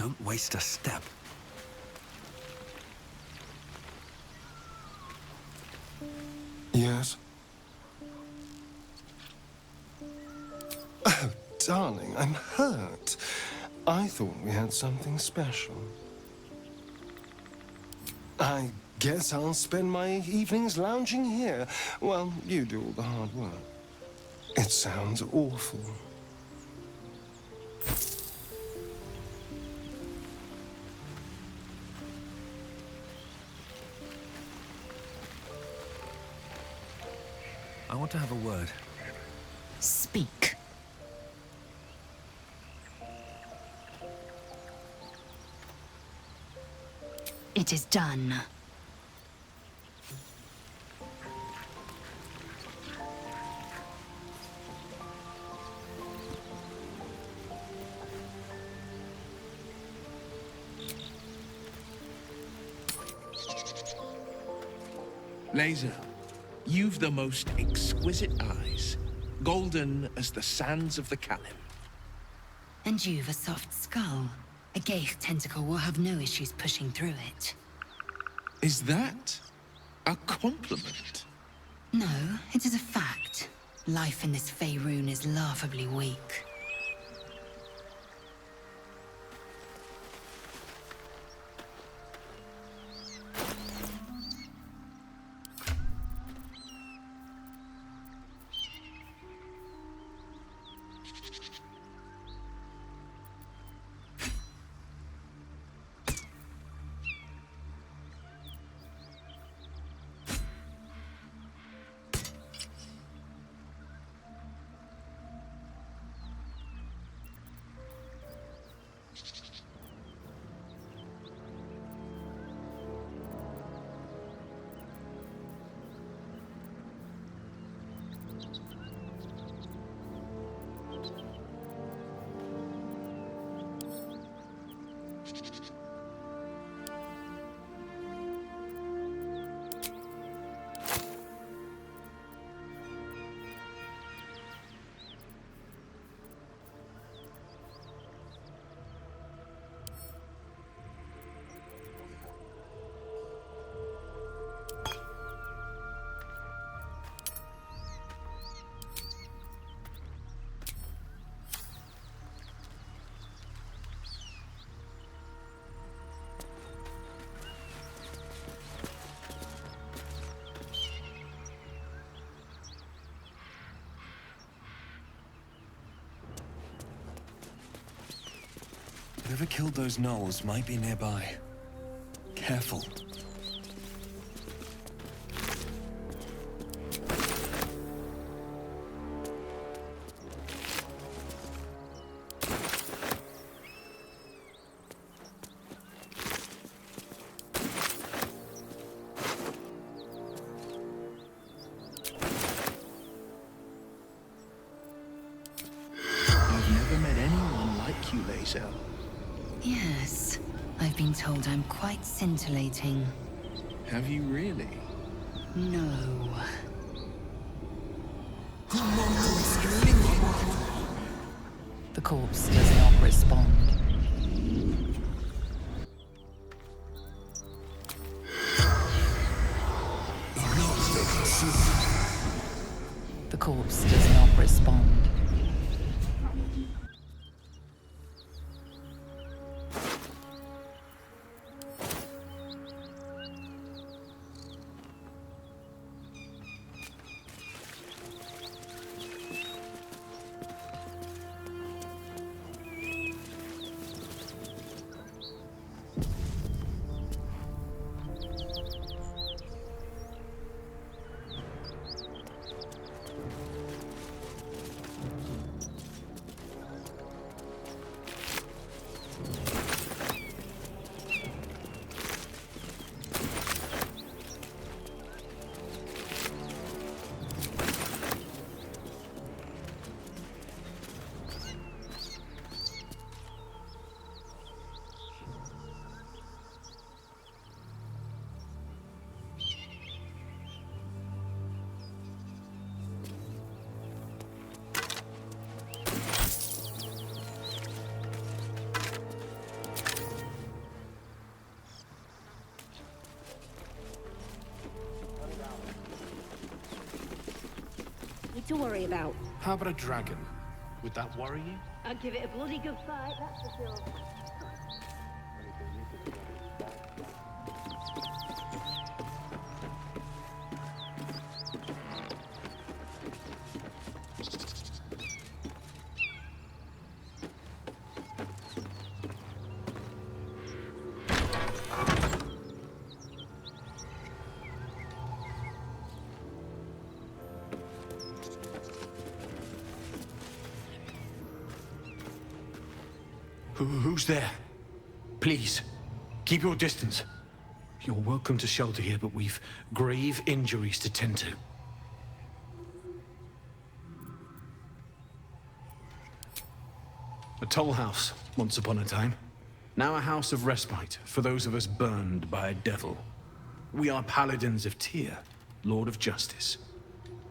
Don't waste a step. Yes? Oh, darling, I'm hurt. I thought we had something special. I guess I'll spend my evenings lounging here while you do all the hard work. It sounds awful. I want to have a word. Speak. It is done. Laser, you've the most exquisite eyes, golden as the sands of the Kalim. And you've a soft skull. A Geich tentacle will have no issues pushing through it. Is that a compliment? No, it is a fact. Life in this Faerun is laughably weak. Whoever killed those gnolls might be nearby. Careful. I've never met anyone like you, Laser. Yes, I've been told I'm quite scintillating. Have you really? No. The corpse does not respond. The corpse does not respond. to worry about. How about a dragon? Would that worry you? I'd give it a bloody good fight, that's for sure. Who's there? Please, keep your distance. You're welcome to shelter here, but we've grave injuries to tend to. A toll house, once upon a time. Now a house of respite for those of us burned by a devil. We are paladins of Tyr, Lord of Justice.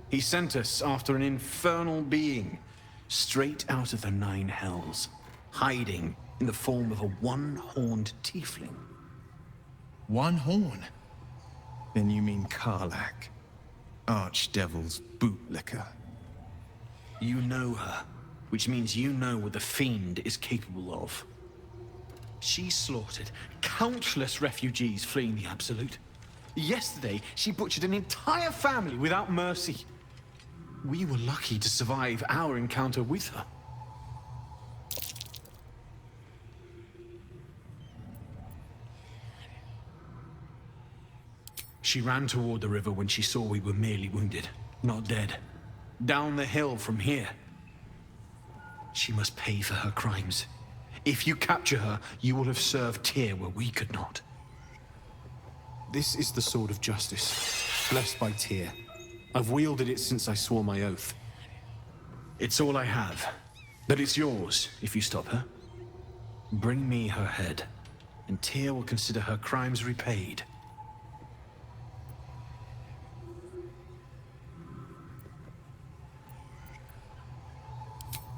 He sent us after an infernal being, straight out of the Nine Hells, hiding in the form of a one-horned tiefling. One horn? Then you mean Karlach, Archdevil's bootlicker. You know her, which means you know what the Fiend is capable of. She slaughtered countless refugees fleeing the Absolute. Yesterday, she butchered an entire family without mercy. We were lucky to survive our encounter with her. She ran toward the river when she saw we were merely wounded, not dead. Down the hill from here. She must pay for her crimes. If you capture her, you will have served Tyr where we could not. This is the sword of justice, blessed by Tyr. I've wielded it since I swore my oath. It's all I have, but it's yours if you stop her. Bring me her head, and Tyr will consider her crimes repaid.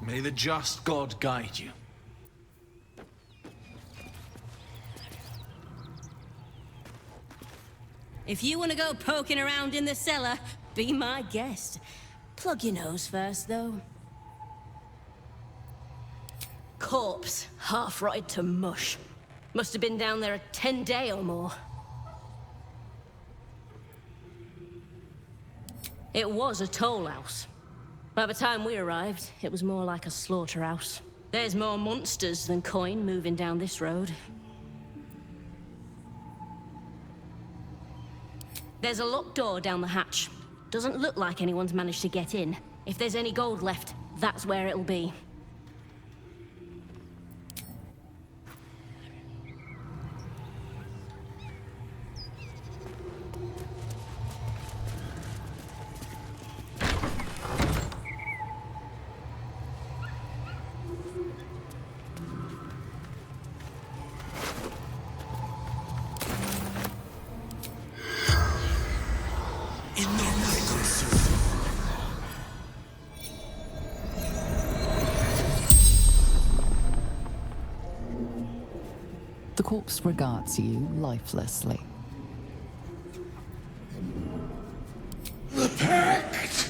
May the just God guide you. If you want to go poking around in the cellar, be my guest. Plug your nose first, though. Corpse, half rotted to mush. Must have been down there a 10-day or more. It was a toll house. By the time we arrived, it was more like a slaughterhouse. There's more monsters than coin moving down this road. There's a locked door down the hatch. Doesn't look like anyone's managed to get in. If there's any gold left, that's where it'll be. The corpse regards you lifelessly. The Pact!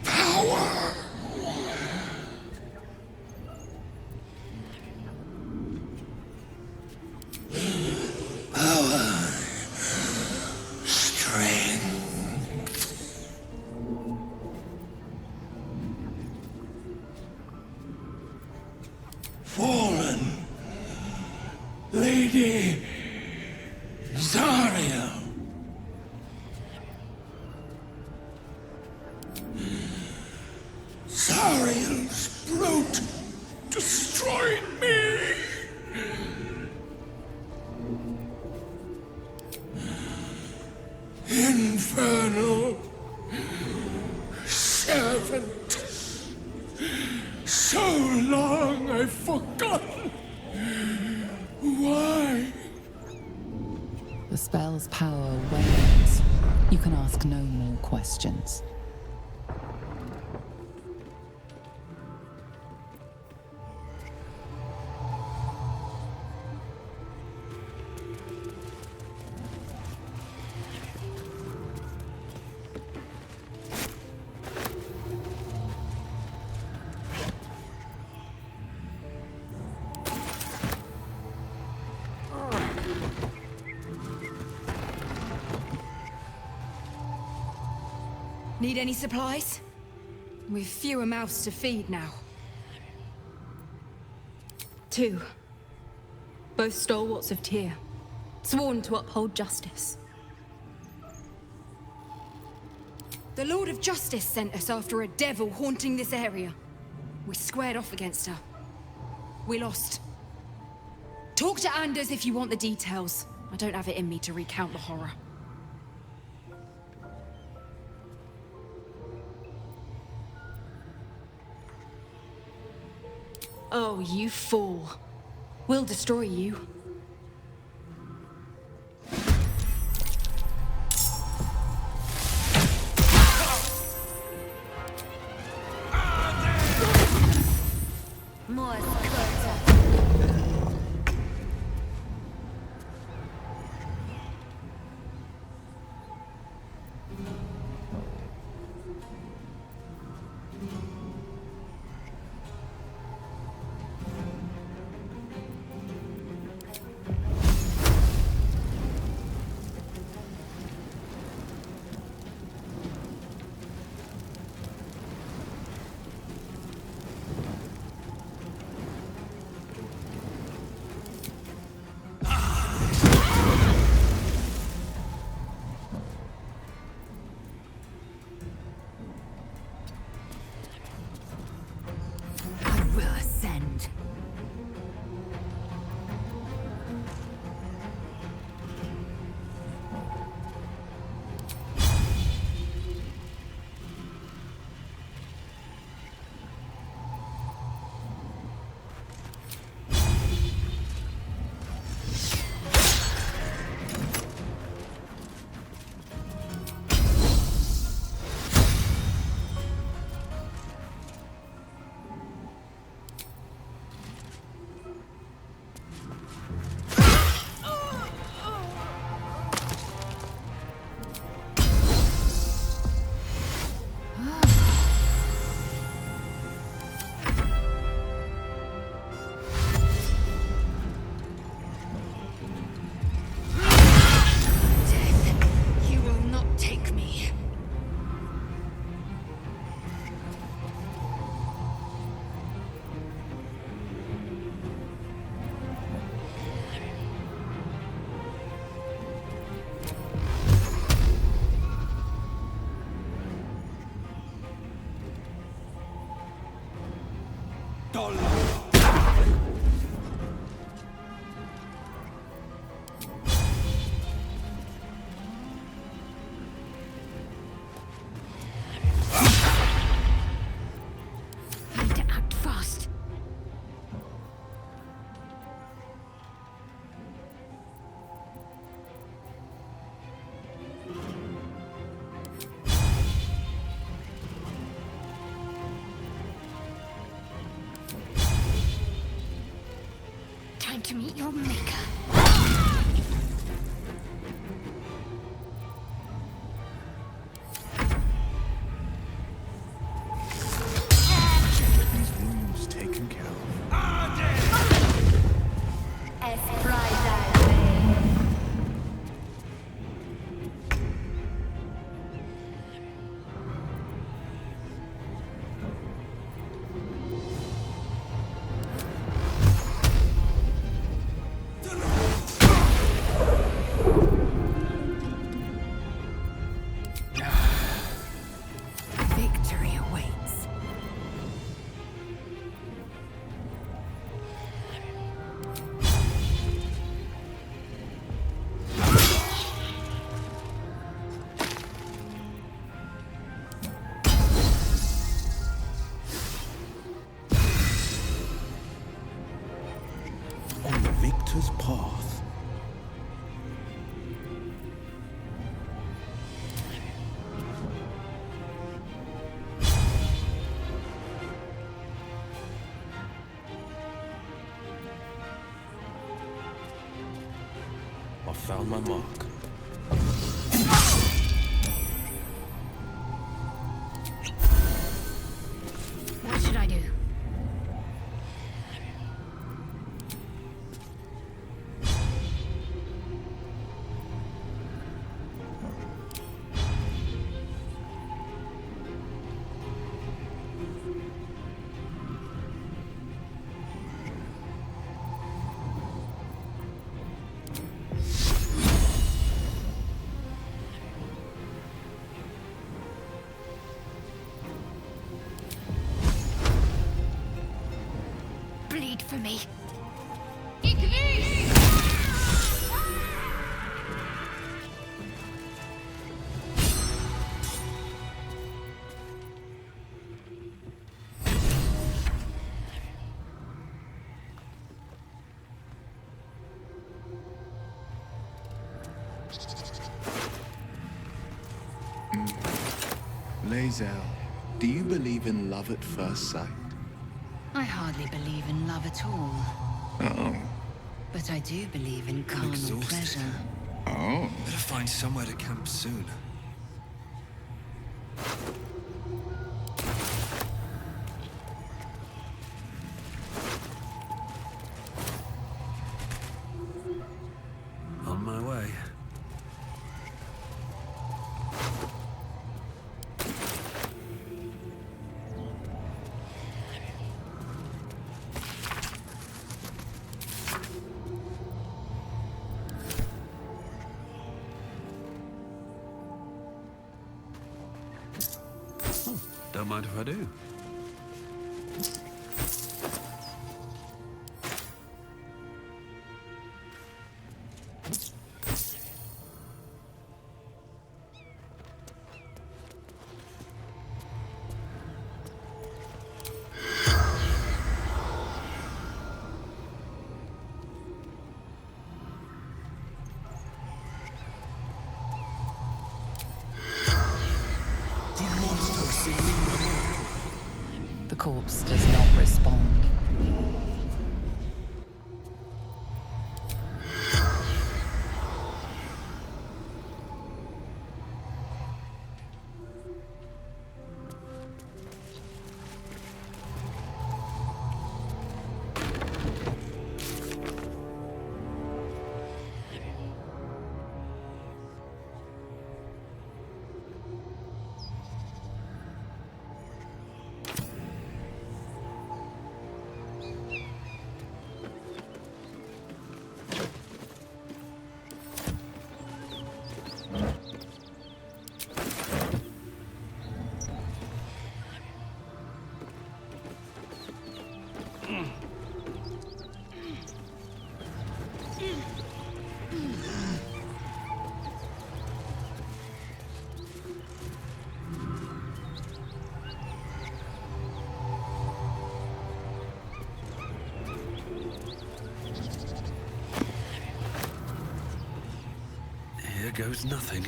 Power! Power. Strength. Fallen. Lady Zariel. Zariel's brute destroyed me. Infernal servant. So long I've forgotten. Why? The spell's power wanes. You can ask no more questions. Need any supplies? We've fewer mouths to feed now. 2. Both stalwarts of Tyr, sworn to uphold justice. The Lord of Justice sent us after a devil haunting this area. We squared off against her. We lost. Talk to Anders if you want the details. I don't have it in me to recount the horror. Oh, you fool. We'll destroy you. More to meet your maker. These wounds taken care of. Victory awaits. On the victor's path. I found my mark. What should I do? for me. Lae'zel, do you believe in love at first sight? I hardly believe in love at all. Oh. But I do believe in carnal exhausted. pleasure. Oh. Better find somewhere to camp soon. On my way. Don't mind if I do. The corpse does not respond. Here goes nothing.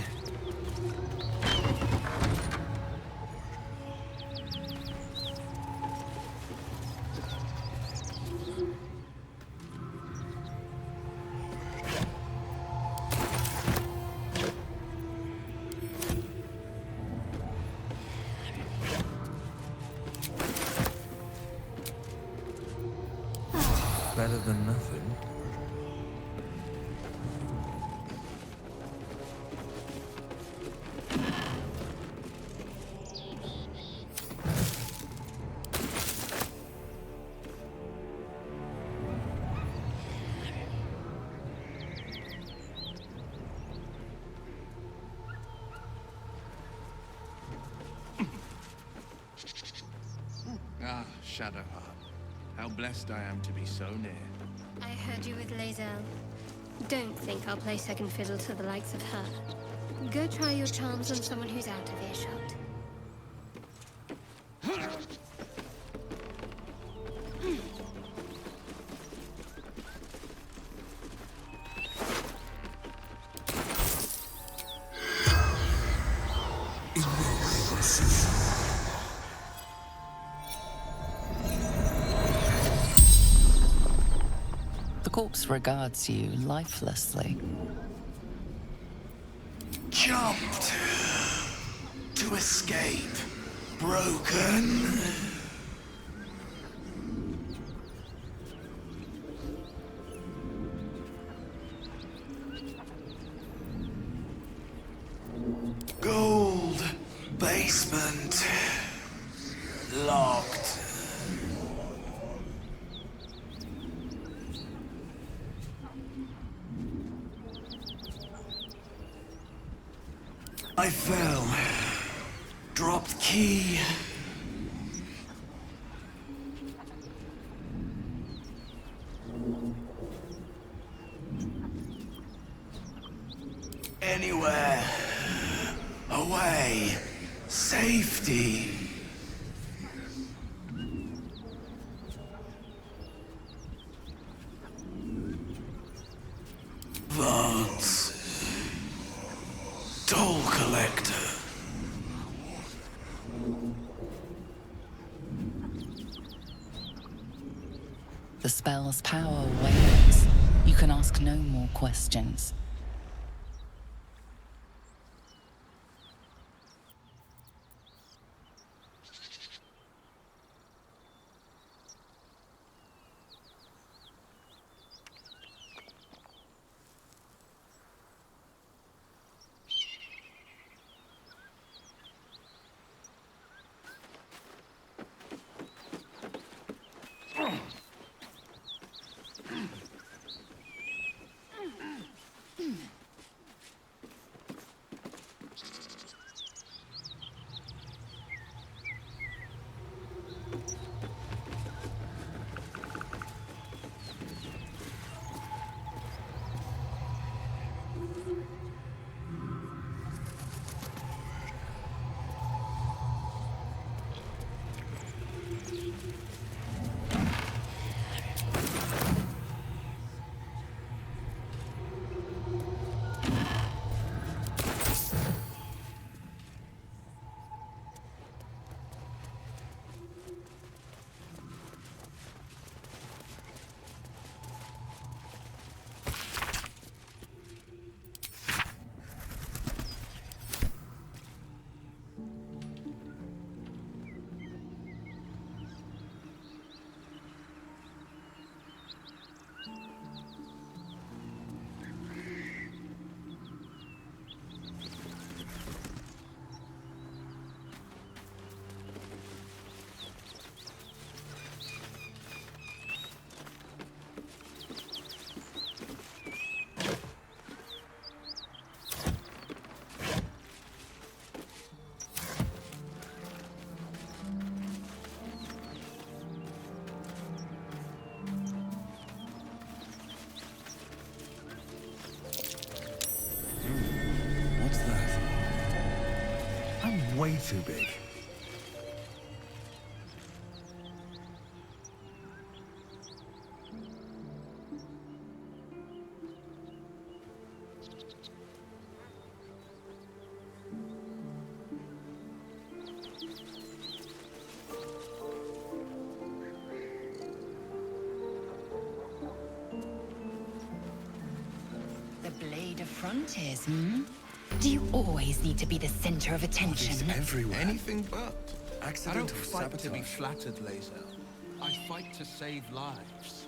Better than nothing. Ah, Shadowheart. How blessed I am to be so near. I heard you with Lae'zel. Don't think I'll play second fiddle to the likes of her. Go try your charms on someone who's out of earshot. The corpse regards you lifelessly. Jumped to escape. Broken. Gold basement. Locked. I fell. Dropped key. Anywhere. Away. Safety. Vance. Toll collector. The spell's power wanes. You can ask no more questions. What's that? I'm way too big. The Blade of Frontiers, hmm? Do you always need to be the center of attention? Bodies everywhere. Anything but. I don't Accidental fight to be sabotage. flattered, Lae'zel. I fight to save lives.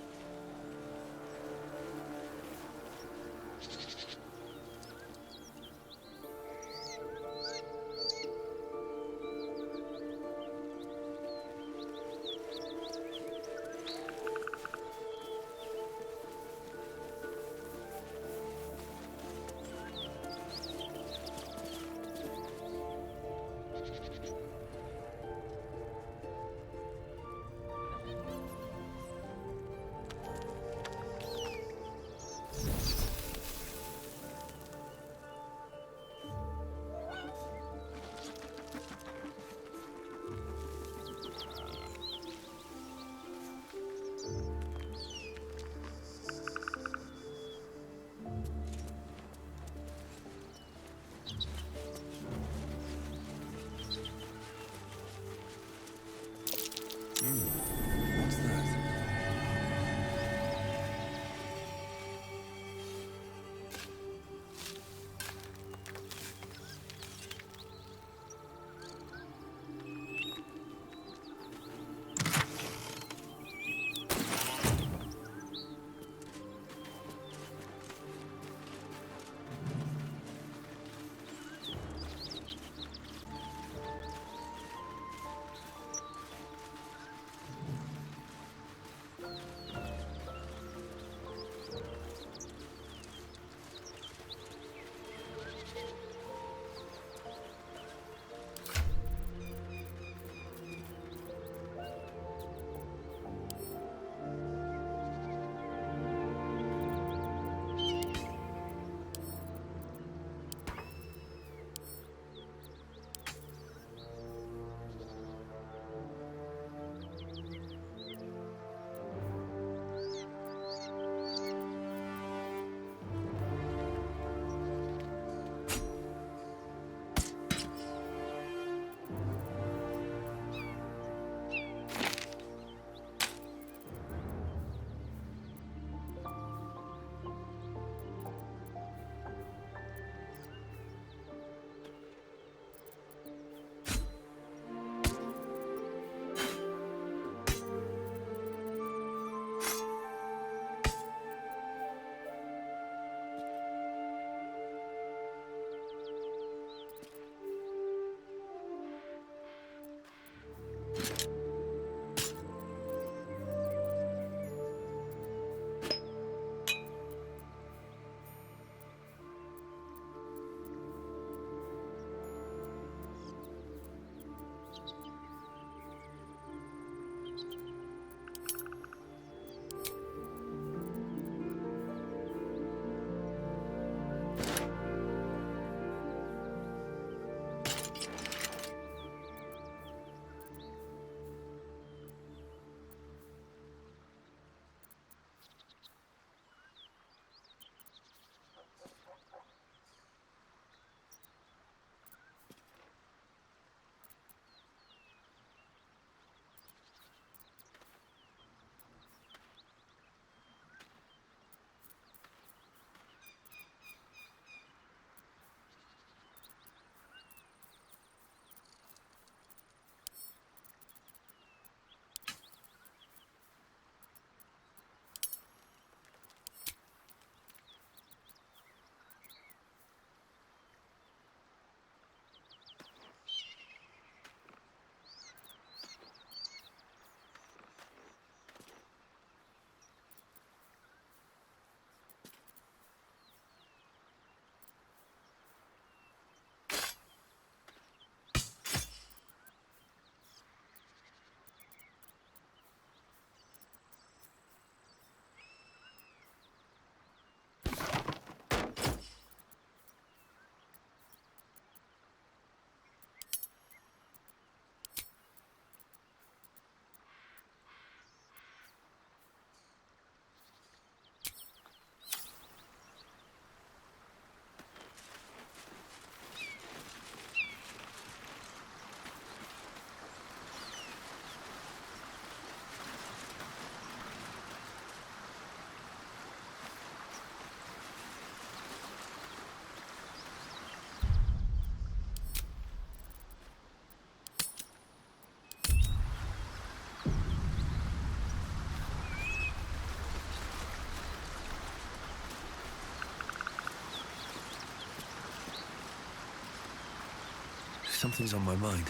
Something's on my mind.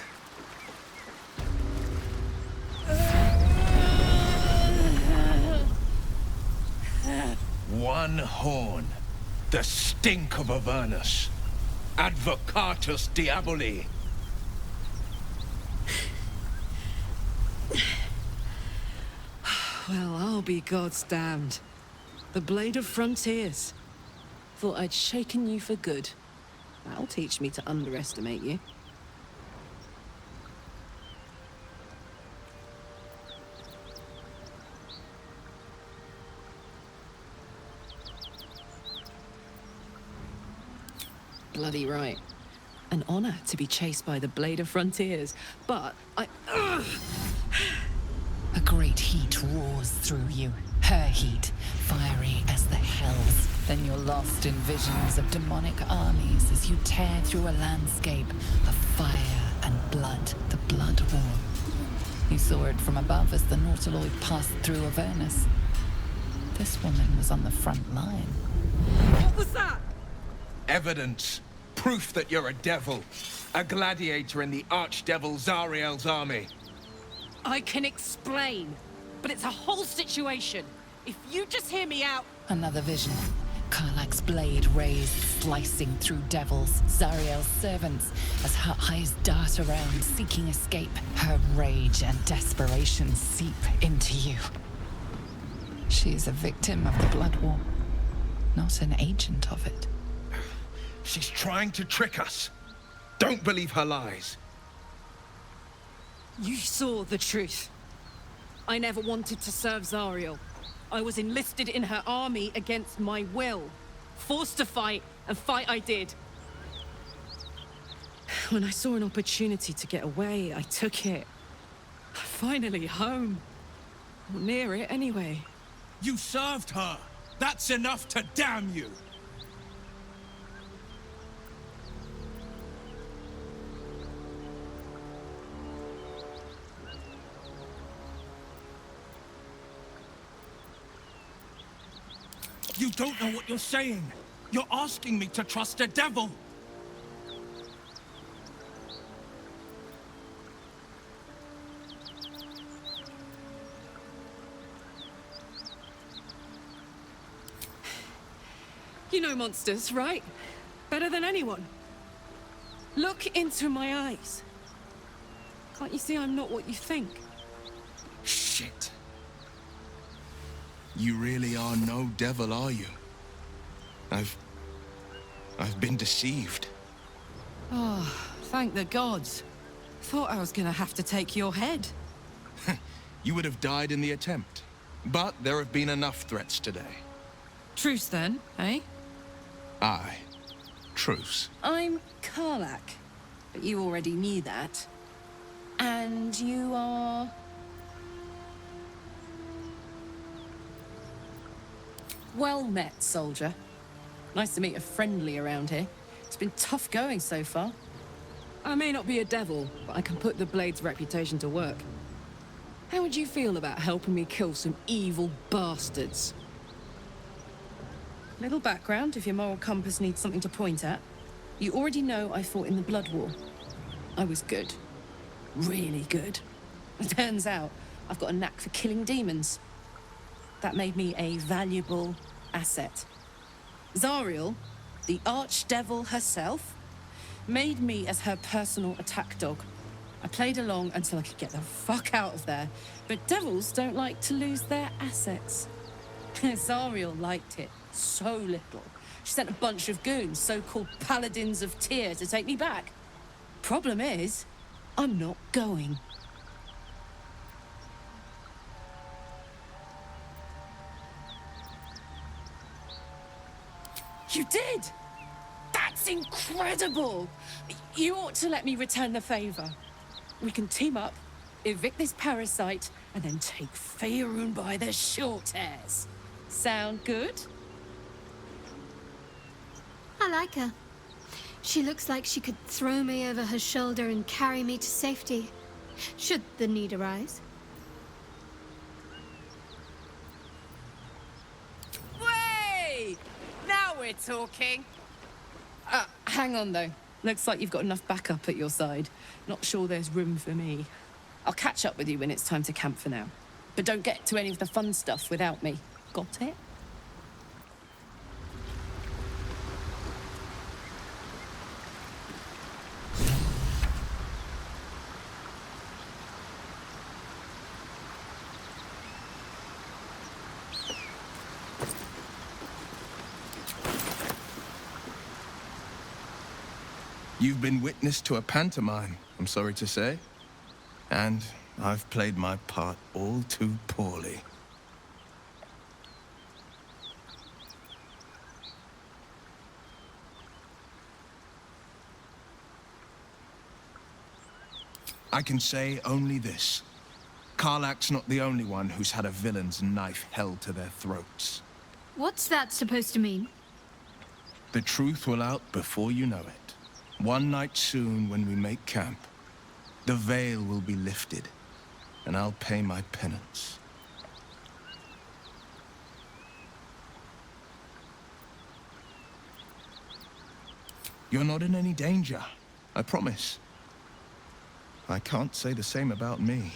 One horn. The stink of Avernus. Advocatus Diaboli. Well, I'll be God's damned. The Blade of Frontiers. Thought I'd shaken you for good. That'll teach me to underestimate you. Bloody right. An honor to be chased by the Blade of Frontiers, but Ugh! A great heat roars through you. Her heat, fiery as the hells. Then you're lost in visions of demonic armies as you tear through a landscape of fire and blood, the Blood War. You saw it from above as the Nautiloid passed through Avernus. This woman was on the front line. What was that? Evidence. Proof that you're a devil. A gladiator in the archdevil Zariel's army. I can explain, but it's a whole situation. If you just hear me out... Another vision. Karlach's blade raised, slicing through devils, Zariel's servants, as her eyes dart around, seeking escape. Her rage and desperation seep into you. She is a victim of the Blood War, not an agent of it. She's trying to trick us. Don't believe her lies. You saw the truth. I never wanted to serve Zariel. I was enlisted in her army against my will. Forced to fight, and fight I did. When I saw an opportunity to get away, I took it. Finally home. Or near it, anyway. You served her. That's enough to damn you. You don't know what you're saying. You're asking me to trust a devil. You know monsters, right? Better than anyone. Look into my eyes. Can't you see I'm not what you think? Shit. You really are no devil, are you? I've been deceived. Oh, thank the gods. Thought I was gonna have to take your head. You would have died in the attempt. But there have been enough threats today. Truce then, eh? Aye. Truce. I'm Karlach, but you already knew that. And you are... Well met, soldier. Nice to meet a friendly around here. It's been tough going so far. I may not be a devil, but I can put the Blade's reputation to work. How would you feel about helping me kill some evil bastards? Little background, if your moral compass needs something to point at. You already know I fought in the Blood War. I was good. Really good. It turns out I've got a knack for killing demons. That made me a valuable asset. Zariel, the archdevil herself, made me as her personal attack dog. I played along until I could get the fuck out of there. But devils don't like to lose their assets. Zariel liked it so little. She sent a bunch of goons, so-called paladins of Tyr, to take me back. Problem is, I'm not going. You did? That's incredible! You ought to let me return the favor. We can team up, evict this parasite, and then take Faerun by the short hairs. Sound good? I like her. She looks like she could throw me over her shoulder and carry me to safety, should the need arise. Way! Now we're talking. Hang on, though. Looks like you've got enough backup at your side. Not sure there's room for me. I'll catch up with you when it's time to camp for now. But don't get to any of the fun stuff without me. Got it? You've been witness to a pantomime, I'm sorry to say. And I've played my part all too poorly. I can say only this. Karlach's not the only one who's had a villain's knife held to their throats. What's that supposed to mean? The truth will out before you know it. One night soon, when we make camp, the veil will be lifted, and I'll pay my penance. You're not in any danger, I promise. I can't say the same about me.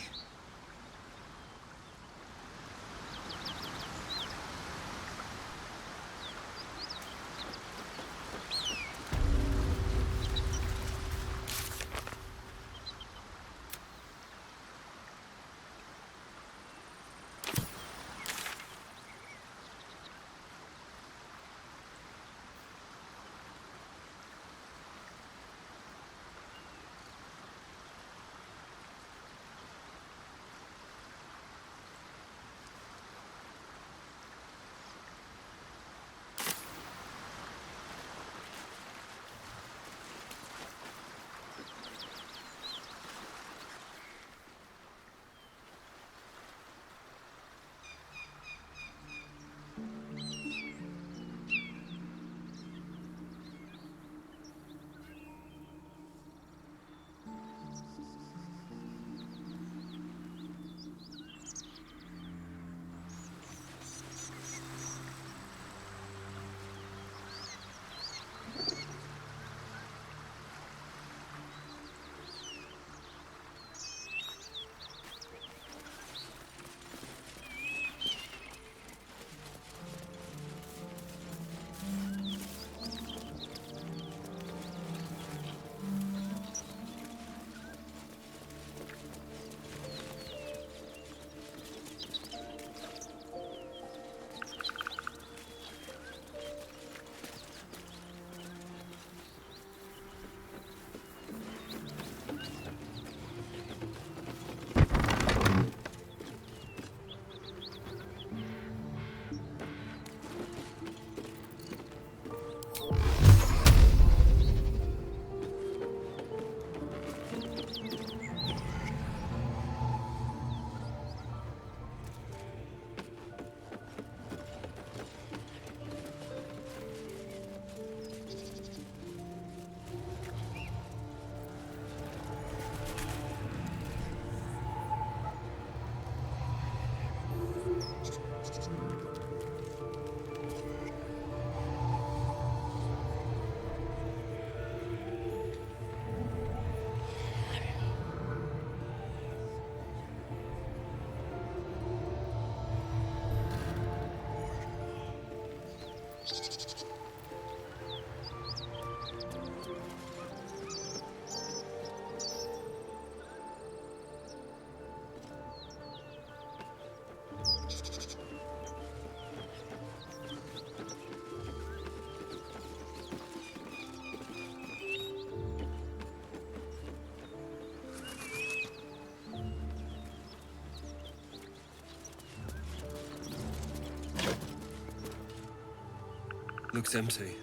Looks empty.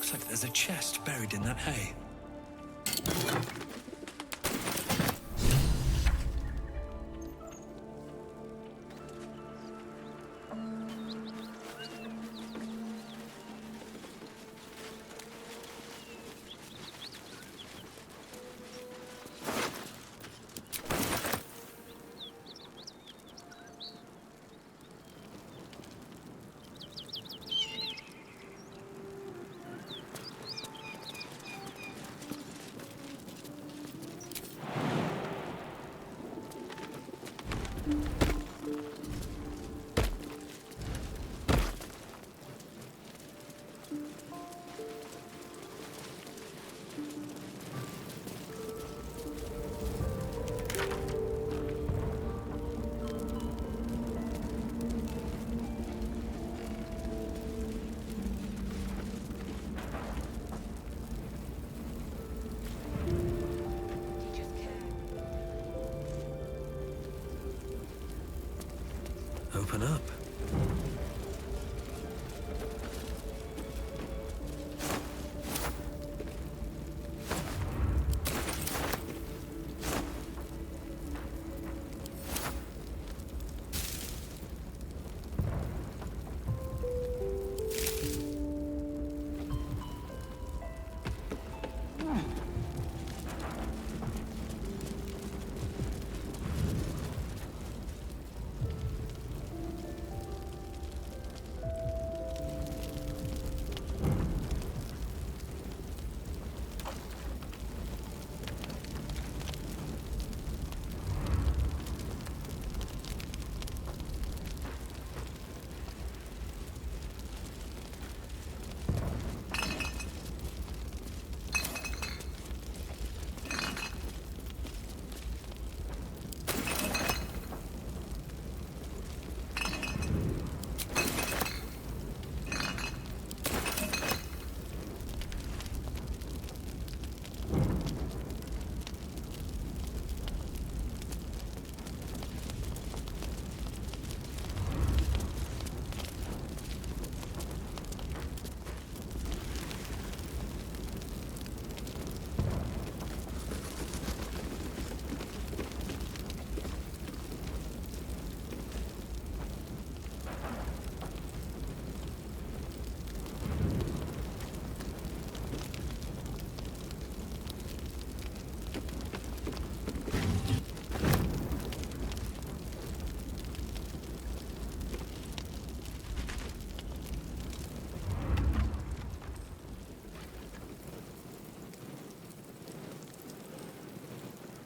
Looks like there's a chest buried in that hay. Open up.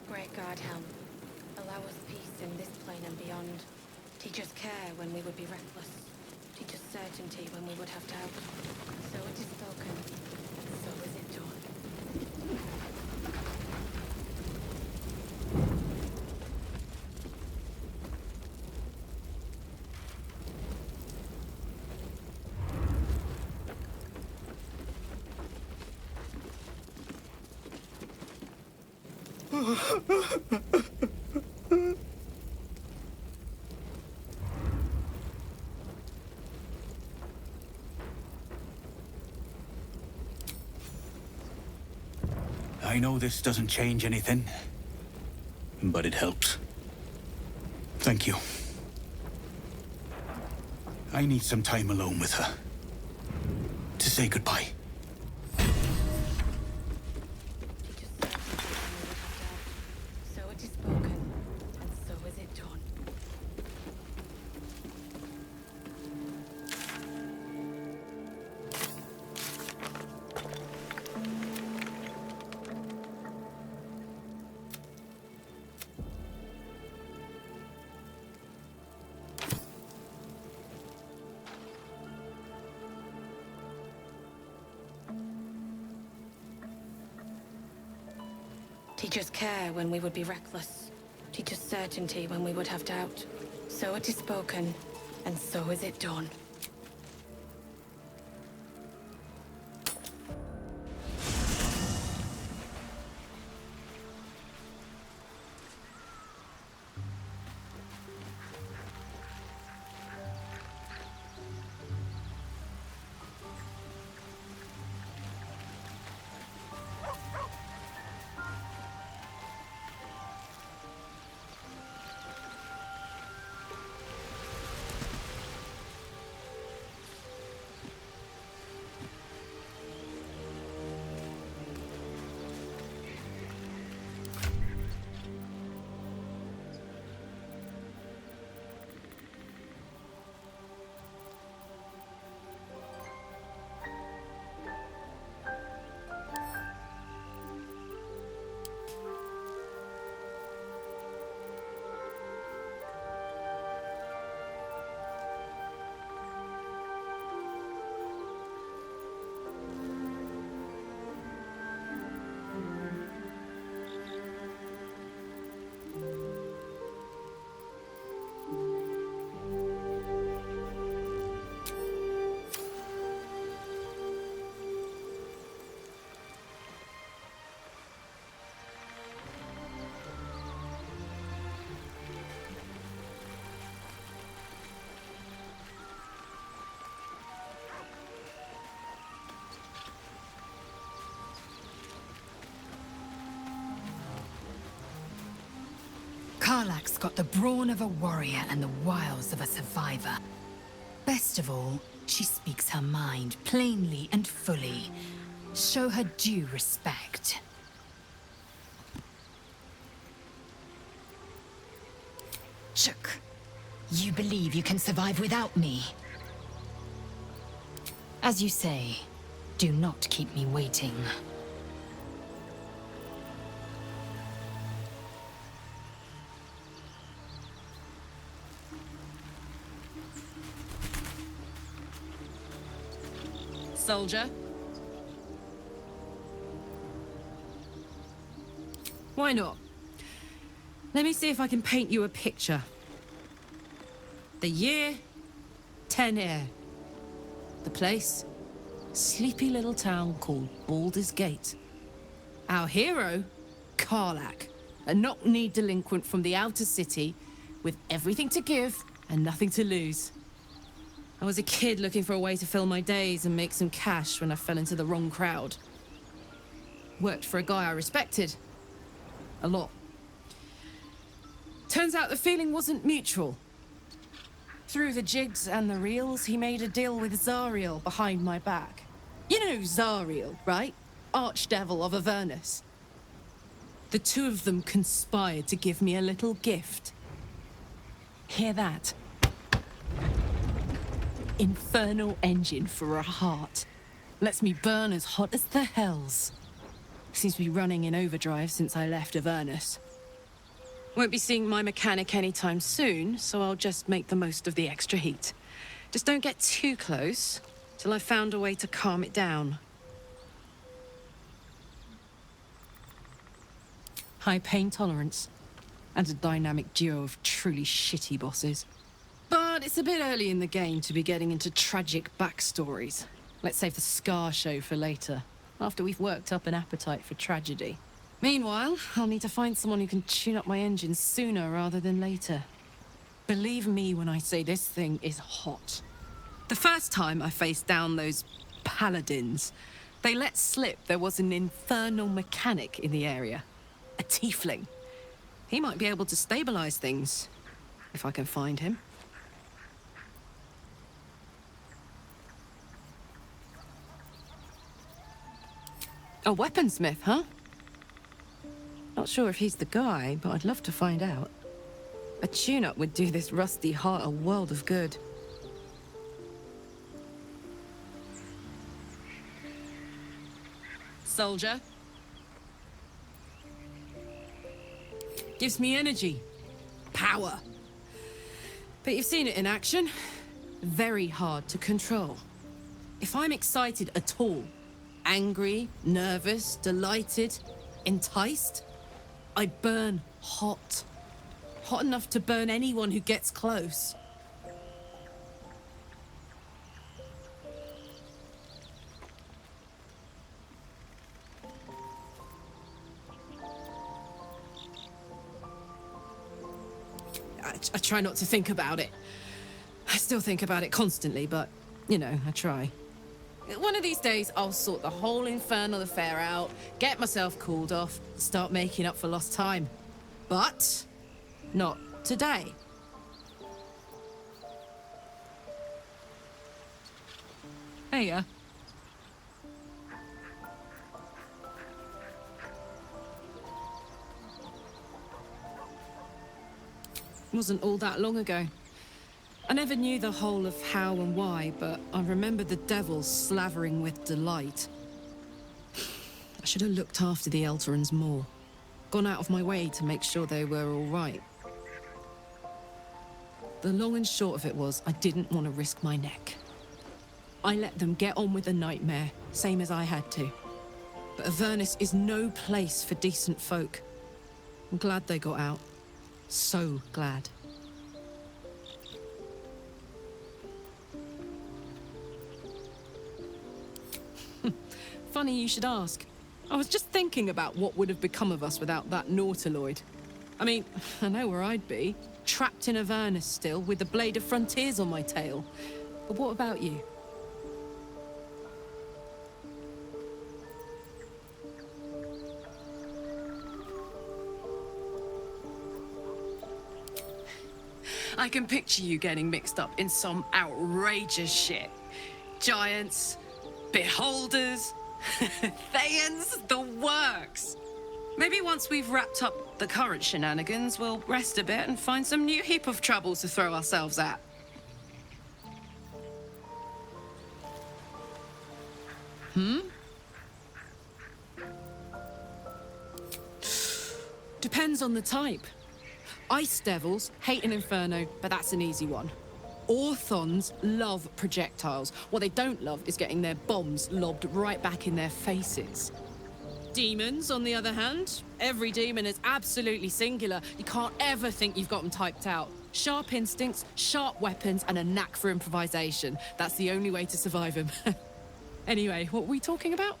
Great God, Helm, allow us peace in this plane and beyond. Teach us care when we would be reckless. Teach us certainty when we would have doubt. So it is spoken, and so is it done. I know this doesn't change anything, but it helps. Thank you. I need some time alone with her. To say goodbye. So it is spoken, and so is it done. Teach us care when we would be reckless. Teach us certainty when we would have doubt. So it is spoken, and so is it done. Karlach's got the brawn of a warrior and the wiles of a survivor. Best of all, she speaks her mind plainly and fully. Show her due respect. Shook, you believe you can survive without me? As you say, do not keep me waiting. Soldier? Why not? Let me see if I can paint you a picture. The year, 10 air. The place, sleepy little town called Baldur's Gate. Our hero, Karlach, a knock-kneed delinquent from the outer city with everything to give and nothing to lose. I was a kid looking for a way to fill my days and make some cash when I fell into the wrong crowd. Worked for a guy I respected. A lot. Turns out the feeling wasn't mutual. Through the jigs and the reels, he made a deal with Zariel behind my back. You know Zariel, right? Archdevil of Avernus. The two of them conspired to give me a little gift. Hear that? Infernal engine for a heart. Lets me burn as hot as the hells. Seems to be running in overdrive since I left Avernus. Won't be seeing my mechanic anytime soon, so I'll just make the most of the extra heat. Just don't get too close, till I've found a way to calm it down. High pain tolerance, and a dynamic duo of truly shitty bosses. But it's a bit early in the game to be getting into tragic backstories. Let's save the Scar show for later, after we've worked up an appetite for tragedy. Meanwhile, I'll need to find someone who can tune up my engine sooner rather than later. Believe me when I say this thing is hot. The first time I faced down those paladins, they let slip there was an infernal mechanic in the area. A tiefling. He might be able to stabilize things, if I can find him. A weaponsmith, huh? Not sure if he's the guy, but I'd love to find out. A tune-up would do this rusty heart a world of good. Soldier. Gives me energy. Power. But you've seen it in action. Very hard to control. If I'm excited at all, angry, nervous, delighted, enticed, I burn hot. Hot enough to burn anyone who gets close. I try not to think about it. I still think about it constantly, but, you know, I try. One of these days, I'll sort the whole infernal affair out, get myself cooled off, start making up for lost time. But not today. There you go. Wasn't all that long ago. I never knew the whole of how and why, but I remember the devils slavering with delight. I should have looked after the Elterans more. Gone out of my way to make sure they were all right. The long and short of it was, I didn't want to risk my neck. I let them get on with the nightmare, same as I had to. But Avernus is no place for decent folk. I'm glad they got out. So glad. Funny you should ask. I was just thinking about what would have become of us without that Nautiloid. I mean, I know where I'd be. Trapped in Avernus still, with the Blade of Frontiers on my tail. But what about you? I can picture you getting mixed up in some outrageous shit. Giants, beholders, Thayans, the works. Maybe once we've wrapped up the current shenanigans, we'll rest a bit and find some new heap of trouble to throw ourselves at. Depends on the type. Ice devils hate an inferno, but that's an easy one. Orthons love projectiles. What they don't love is getting their bombs lobbed right back in their faces. Demons, on the other hand, every demon is absolutely singular. You can't ever think you've got them typed out. Sharp instincts, sharp weapons, and a knack for improvisation. That's the only way to survive them. Anyway, what were we talking about?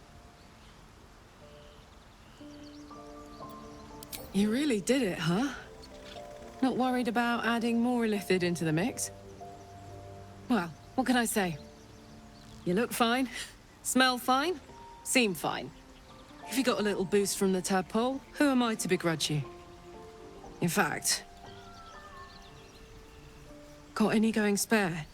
You really did it, huh? Not worried about adding more illithid into the mix? Well, what can I say? You look fine, smell fine, seem fine. If you got a little boost from the tadpole, who am I to begrudge you? In fact, got any going spare?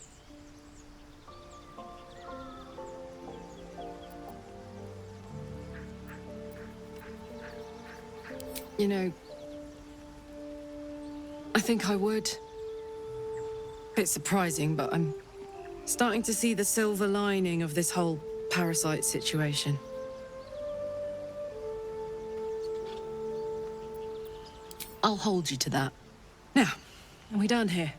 You know, I think I would. Bit surprising, but I'm starting to see the silver lining of this whole parasite situation. I'll hold you to that. Now, are we done here?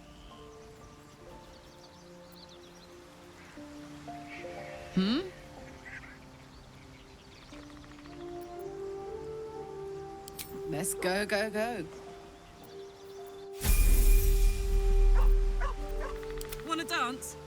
Let's go, go, go. Wanna dance?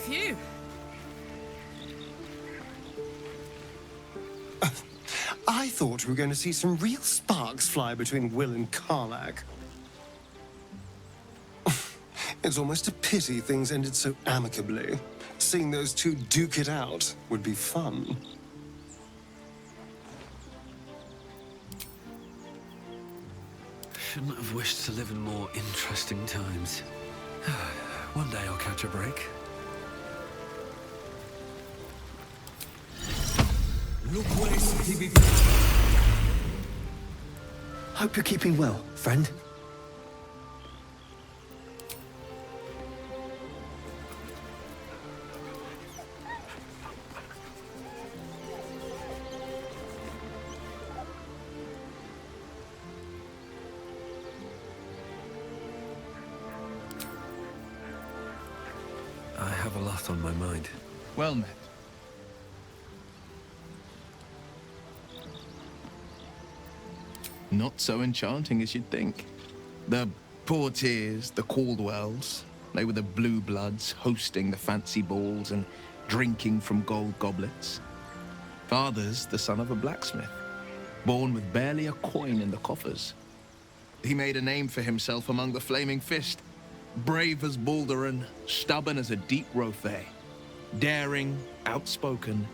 Phew. I thought we were going to see some real sparks fly between Will and Karlach. It's almost a pity things ended so amicably. Seeing those two duke it out would be fun. Shouldn't have wished to live in more interesting times. One day I'll catch a break. Hope you're keeping well, friend. I have a lot on my mind. Well met. Not so enchanting as you'd think. The Portiers, the Caldwells, they were the blue bloods hosting the fancy balls and drinking from gold goblets. Father's the son of a blacksmith, born with barely a coin in the coffers. He made a name for himself among the Flaming Fist, brave as Baldur and stubborn as a deep Rothay, daring, outspoken,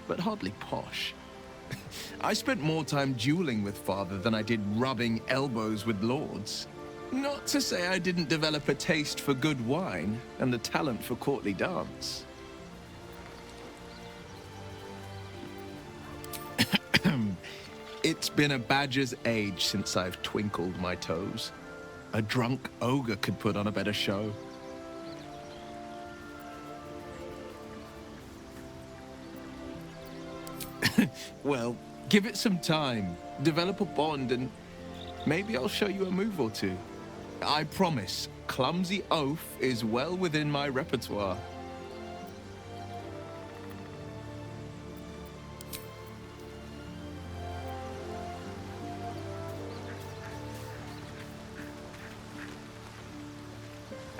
but hardly posh. I spent more time dueling with father than I did rubbing elbows with lords. Not to say I didn't develop a taste for good wine and the talent for courtly dance. It's been a badger's age since I've twinkled my toes. A drunk ogre could put on a better show. Well, give it some time, develop a bond, and maybe I'll show you a move or two. I promise, clumsy oaf is well within my repertoire.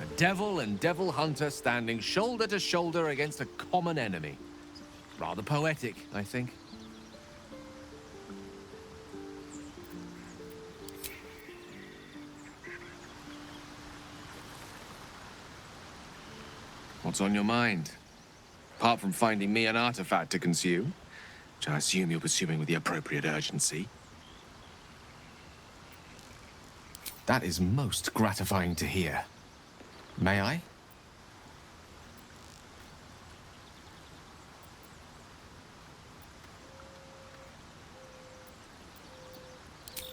A devil and devil hunter standing shoulder to shoulder against a common enemy. Rather poetic, I think. What's on your mind? Apart from finding me an artifact to consume, which I assume you're pursuing with the appropriate urgency. That is most gratifying to hear. May I?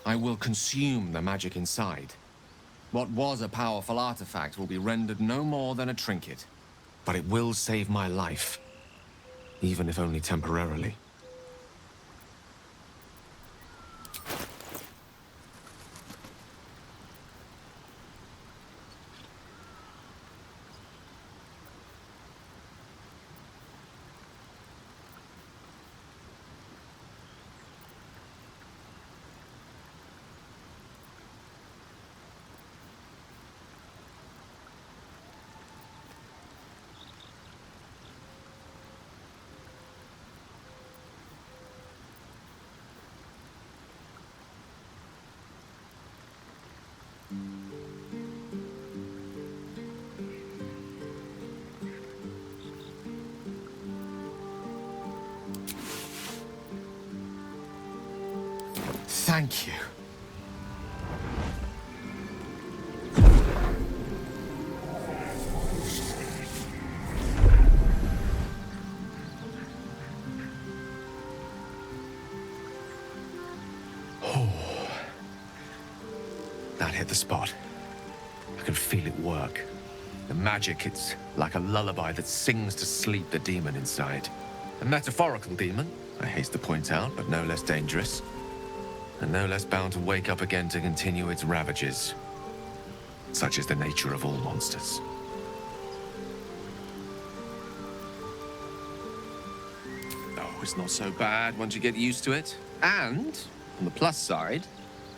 I will consume the magic inside. What was a powerful artifact will be rendered no more than a trinket. But it will save my life, even if only temporarily. Thank you. Oh. That hit the spot. I can feel it work. The magic, it's like a lullaby that sings to sleep the demon inside. A metaphorical demon, I haste to point out, but no less dangerous. And no less bound to wake up again to continue its ravages. Such is the nature of all monsters. Oh, it's not so bad once you get used to it. And, on the plus side,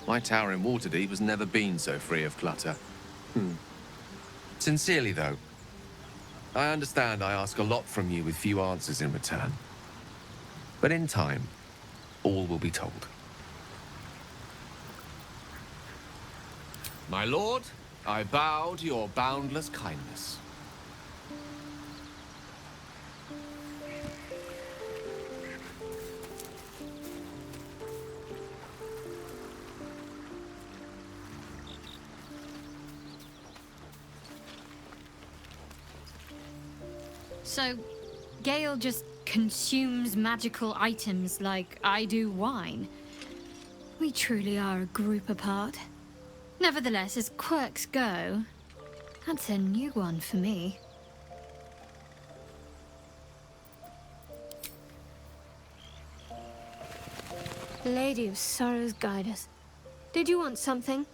my tower in Waterdeep has never been so free of clutter. Sincerely, though, I understand I ask a lot from you with few answers in return. But in time, all will be told. My lord, I bow to your boundless kindness. So, Gale just consumes magical items like I do wine. We truly are a group apart. Nevertheless, as quirks go, that's a new one for me. Lady of Sorrows, guide us. Did you want something?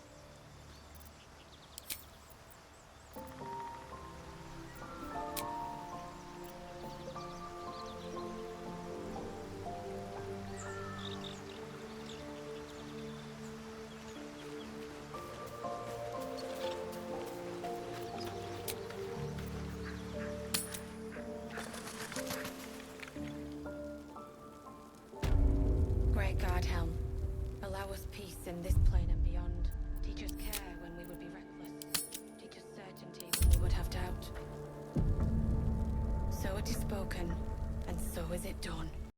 Great God Helm, allow us peace in this plane and beyond. Teach us care when we would be reckless. Teach us certainty when we would have doubt. So it is spoken, and so is it done.